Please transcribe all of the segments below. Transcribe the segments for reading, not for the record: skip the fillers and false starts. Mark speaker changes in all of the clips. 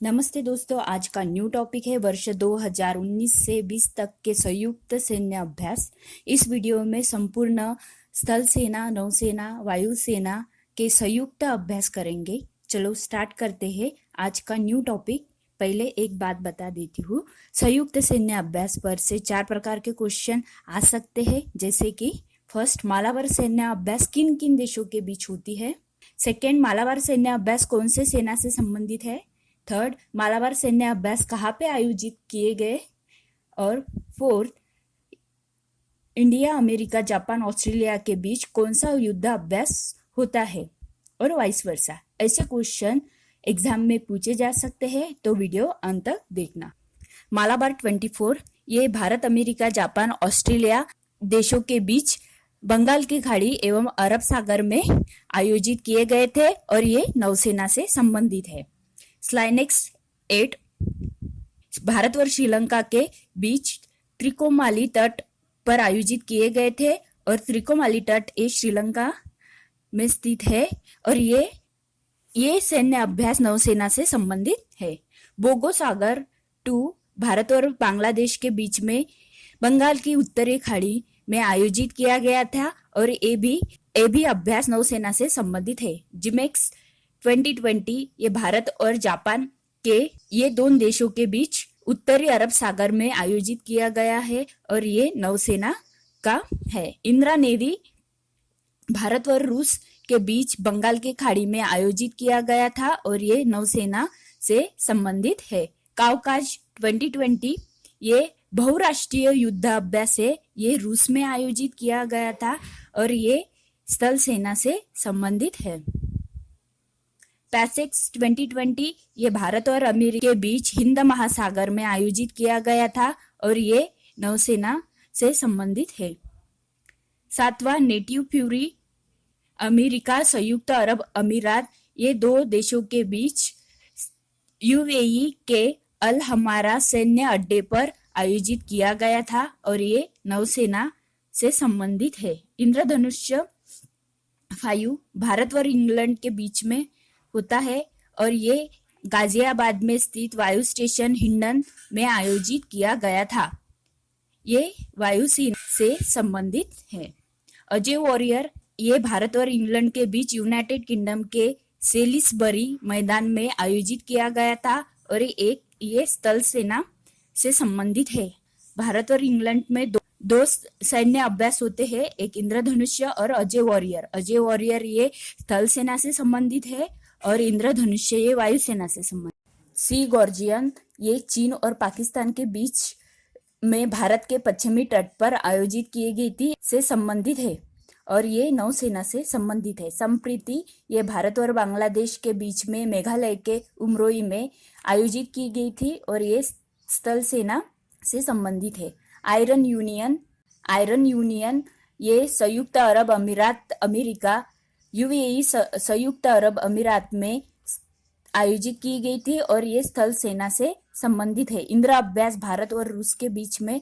Speaker 1: नमस्ते दोस्तों, आज का न्यू टॉपिक है वर्ष 2019 से 20 तक के संयुक्त सैन्य अभ्यास। इस वीडियो में संपूर्ण स्थल सेना, नौसेना, वायुसेना के संयुक्त अभ्यास करेंगे। चलो स्टार्ट करते हैं आज का न्यू टॉपिक। पहले एक बात बता देती हूँ, संयुक्त सैन्य अभ्यास पर से 4 प्रकार के क्वेश्चन आ सकते हैं, जैसे कि फर्स्ट, मालाबार सैन्य अभ्यास किन किन देशों के बीच होती है। सेकेंड, मालाबार सैन्य अभ्यास कौन से सेना से संबंधित है। थर्ड, मालाबार सैन्य अभ्यास कहाँ पे आयोजित किए गए। और fourth, India, America, Japan, Australia के बीच कौन सा युद्ध अभ्यास होता है, और वाइस वर्सा। ऐसे क्वेश्चन एग्जाम में पूछे जा सकते हैं, तो वीडियो अंत तक देखना। मालाबार 24 ये भारत, अमेरिका, जापान, ऑस्ट्रेलिया देशों के बीच बंगाल की खाड़ी एवं अरब सागर में आयोजित किए गए थे और ये नौसेना से संबंधित है। स्लाइनेक्स 8 भारत और श्रीलंका के बीच त्रिकोमाली तट पर आयोजित किए गए थे और त्रिकोमाली तट ये श्रीलंका में स्थित है और ये सैन्य अभ्यास नौसेना से संबंधित है। बोगो सागर 2 भारत और बांग्लादेश के बीच में बंगाल की उत्तरी खाड़ी में आयोजित किया गया था और ये भी अभ्यास नौसेना से संबंधित है। जिमेक्स 2020 ये भारत और जापान के ये दोनों देशों के बीच उत्तरी अरब सागर में आयोजित किया गया है और ये नौसेना का है। इंदिरा नेवी भारत और रूस के बीच बंगाल की खाड़ी में आयोजित किया गया था और ये नौसेना से संबंधित है। काउकाज 2020 ये बहुराष्ट्रीय युद्ध अभ्यास है, ये रूस में आयोजित किया गया था और ये स्थल सेना से संबंधित है। पैसिक्स 2020 ये भारत और अमेरिका के बीच हिंद महासागर में आयोजित किया गया था और ये नौसेना से संबंधित है। 7वां, नेटिव फ्यूरी अमेरिका, संयुक्त अरब अमीरात ये दो देशों के बीच यूएई के अल हमारा सैन्य अड्डे पर आयोजित किया गया था और ये नौसेना से संबंधित है। इंद्रधनुष्य 5 भारत और इंग्लैंड के बीच में होता है और ये गाजियाबाद में स्थित वायु स्टेशन हिंडन में आयोजित किया गया था। ये वायुसेना से संबंधित है। अजय वॉरियर ये भारत और इंग्लैंड के बीच यूनाइटेड किंगडम के सेलिसबरी मैदान में आयोजित किया गया था और ये स्थल सेना से संबंधित है। भारत और इंग्लैंड में दो सैन्य अभ्यास होते हैं, एक इंद्रधनुष्य और अजय वॉरियर। अजय वॉरियर ये स्थल सेना से संबंधित है और इंद्रधनुष्य ये वायुसेना से संबंधित। सी गॉर्जियन ये चीन और पाकिस्तान के बीच में भारत के पश्चिमी तट पर आयोजित की गई थी से संबंधित है और ये नौसेना से संबंधित है। संप्रीति ये भारत और बांग्लादेश के बीच में मेघालय के उमरोई में आयोजित की गई थी और ये स्थल सेना से संबंधित है। आयरन यूनियन ये संयुक्त अरब अमीरात अमेरिका यूएई संयुक्त अरब अमीरात में आयोजित की गई थी और ये स्थल सेना से संबंधित है। इंदिरा अभ्यास भारत और रूस के बीच में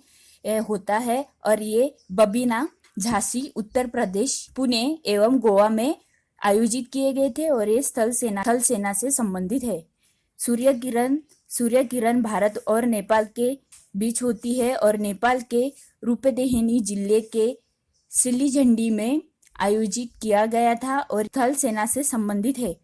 Speaker 1: होता है और ये बबीना, झांसी, उत्तर प्रदेश, पुणे एवं गोवा में आयोजित किए गए थे और ये स्थल सेना से संबंधित है। सूर्य किरण भारत और नेपाल के बीच होती है और नेपाल के रूपदेहिनी जिले के सिलीझंडी में आयोजित किया गया था और स्थल सेना से संबंधित है।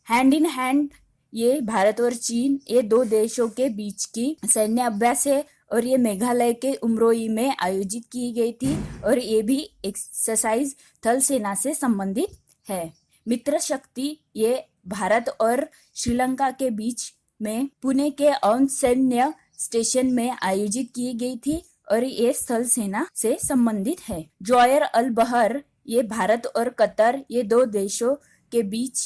Speaker 1: हैंड इन हैंड ये भारत और चीन ये दो देशों के बीच की सैन्य अभ्यास है और ये मेघालय के उमरोई में आयोजित की गई थी और ये भी एक्सरसाइज थल सेना से संबंधित है। मित्र शक्ति ये भारत और श्रीलंका के बीच में पुणे के औंध सैन्य स्टेशन में आयोजित की गई थी और ये स्थल सेना से संबंधित है। जॉयर अल बहर ये भारत और कतर ये दो देशों के बीच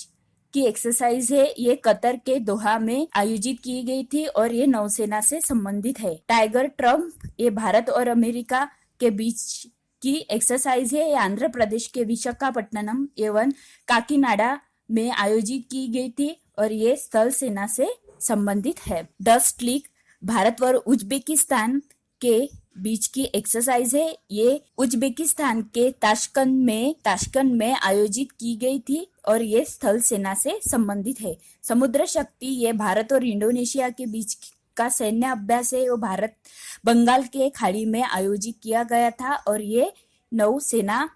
Speaker 1: की एक्सरसाइज है, ये कतर के दोहा में आयोजित की गई थी और ये नौसेना से संबंधित है। टाइगर ट्रम्प ये भारत और अमेरिका के बीच की एक्सरसाइज है, ये आंध्र प्रदेश के विशाखापट्टनम एवं काकीनाडा में आयोजित की गई थी और ये स्थल सेना से संबंधित है। डस्ट लीग भारत और उज्बेकिस्तान के बीच की एक्सरसाइज है। ये उज्बेकिस्तान के ताशकंद में आयोजित की गई थी और ये स्थल सेना से संबंधित है। समुद्र शक्ति ये भारत और इंडोनेशिया के बीच का सैन्य अभ्यास है। वो भारत बंगाल के खाड़ी में आयोजित किया गया था और ये नौसेना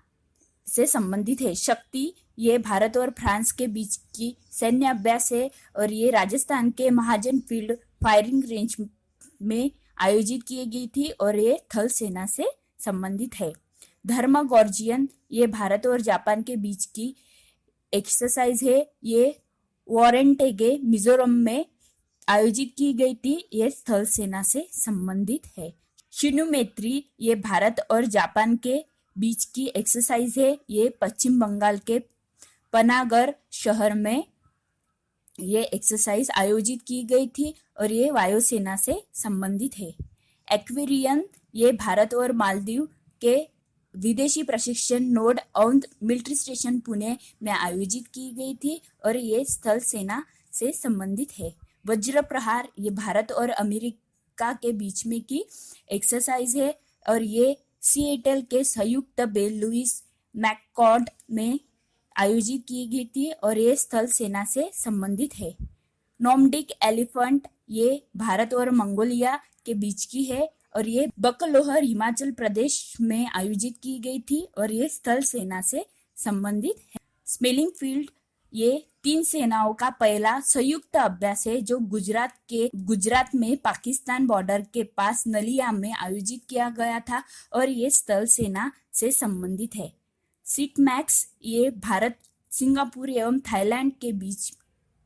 Speaker 1: से संबंधित है। शक्ति ये भारत और फ्रांस के बीच की सैन्य अभ्यास है और ये राजस्थान के महाजन फील्ड फायरिंग रेंज में आयोजित की गई थी और ये थल सेना से संबंधित है। धर्मगोर्जियन ये भारत और जापान के बीच की एक्सरसाइज है। ये वारेंटेगे मिजोरम में आयोजित की गई थी। ये स्थल सेना से संबंधित है। शिनुमेत्री ये भारत और जापान के बीच की एक्सरसाइज है। ये पश्चिम बंगाल के पनागर शहर में ये एक्सरसाइज आयोजित की गई थी और ये वायुसेना से संबंधित है। एक्वेरियन ये भारत और मालदीव के विदेशी प्रशिक्षण node Aundh military station Pune में आयोजित की गई थी और ये स्थल सेना से संबंधित है। वज्र प्रहार ये भारत और अमेरिका के बीच में की एक्सरसाइज है और ये सिएटल के संयुक्त बेल लुइस मैककॉर्ड में आयोजित की गई थी और ये स्थल सेना से संबंधित है। नोमडिक एलिफेंट ये भारत और मंगोलिया के बीच की है और ये बकलोहर हिमाचल प्रदेश में आयोजित की गई थी और ये स्थल सेना से संबंधित है। स्मेलिंग फील्ड ये 3 सेनाओं का पहला संयुक्त अभ्यास है जो गुजरात में पाकिस्तान बॉर्डर के पास नलिया में आयोजित किया गया था और ये स्थल सेना से संबंधित है। सिटमैक्स ये भारत सिंगापुर एवं थाईलैंड के बीच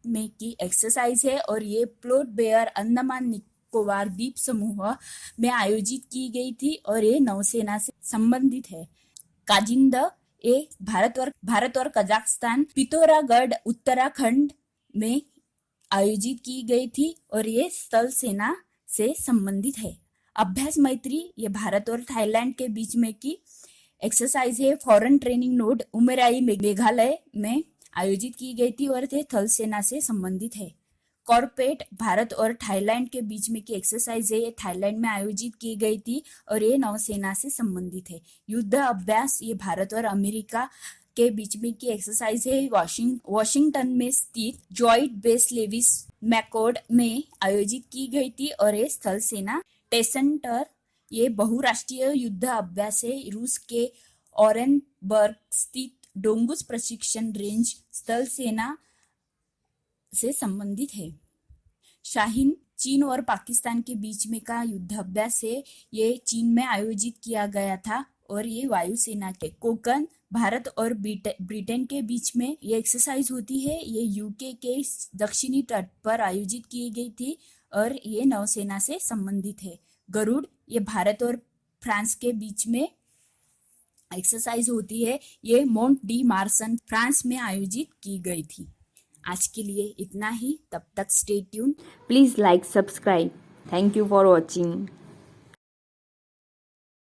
Speaker 1: में की एक्सरसाइज है और ये पोर्ट ब्लेयर अंडमान निकोबार द्वीप समूह में आयोजित की गई थी और ये नौसेना से संबंधित है। काजिंद ये भारत और कजाकिस्तान पिथौरागढ़ उत्तराखंड में आयोजित की गई थी और ये स्थल सेना से संबंधित है। अभ्यास मैत्री ये भारत और थाईलैंड के बीच में की एक्सरसाइज है। फॉरेन ट्रेनिंग नोड उमराई मेघालय में आयोजित की गई थी और ये थल सेना से संबंधित है। कॉर्पेट भारत और थाईलैंड के बीच में की एक्सरसाइज है। ये थाईलैंड में आयोजित की गई थी और ये नौसेना से संबंधित है। युद्ध अभ्यास ये भारत और अमेरिका के बीच में की एक्सरसाइज है। वॉशिंगटन में स्थित जॉइंट बेस लेविस मैककॉर्ड में आयोजित की गई थी और ये स्थल सेना टेसेंटर ये बहुराष्ट्रीय युद्ध अभ्यास है। रूस के ओरेनबर्ग स्थित डोंगुस प्रशिक्षण रेंज स्थल सेना से संबंधित है। शाहीन चीन और पाकिस्तान के बीच में का युद्ध अभ्यास है। ये चीन में आयोजित किया गया था और ये वायुसेना के कोकन भारत और ब्रिटेन के बीच में ये एक्सरसाइज होती है। ये यूके के दक्षिणी तट पर आयोजित की गई थी और ये नौसेना से संबंधित है। गरुड़ ये भारत और फ्रांस के बीच में एक्सरसाइज होती है। ये मोंट डी मार्सन फ्रांस में आयोजित की गई थी। आज के लिए इतना ही। तब तक stay tune.
Speaker 2: Please like, subscribe. Thank you for watching.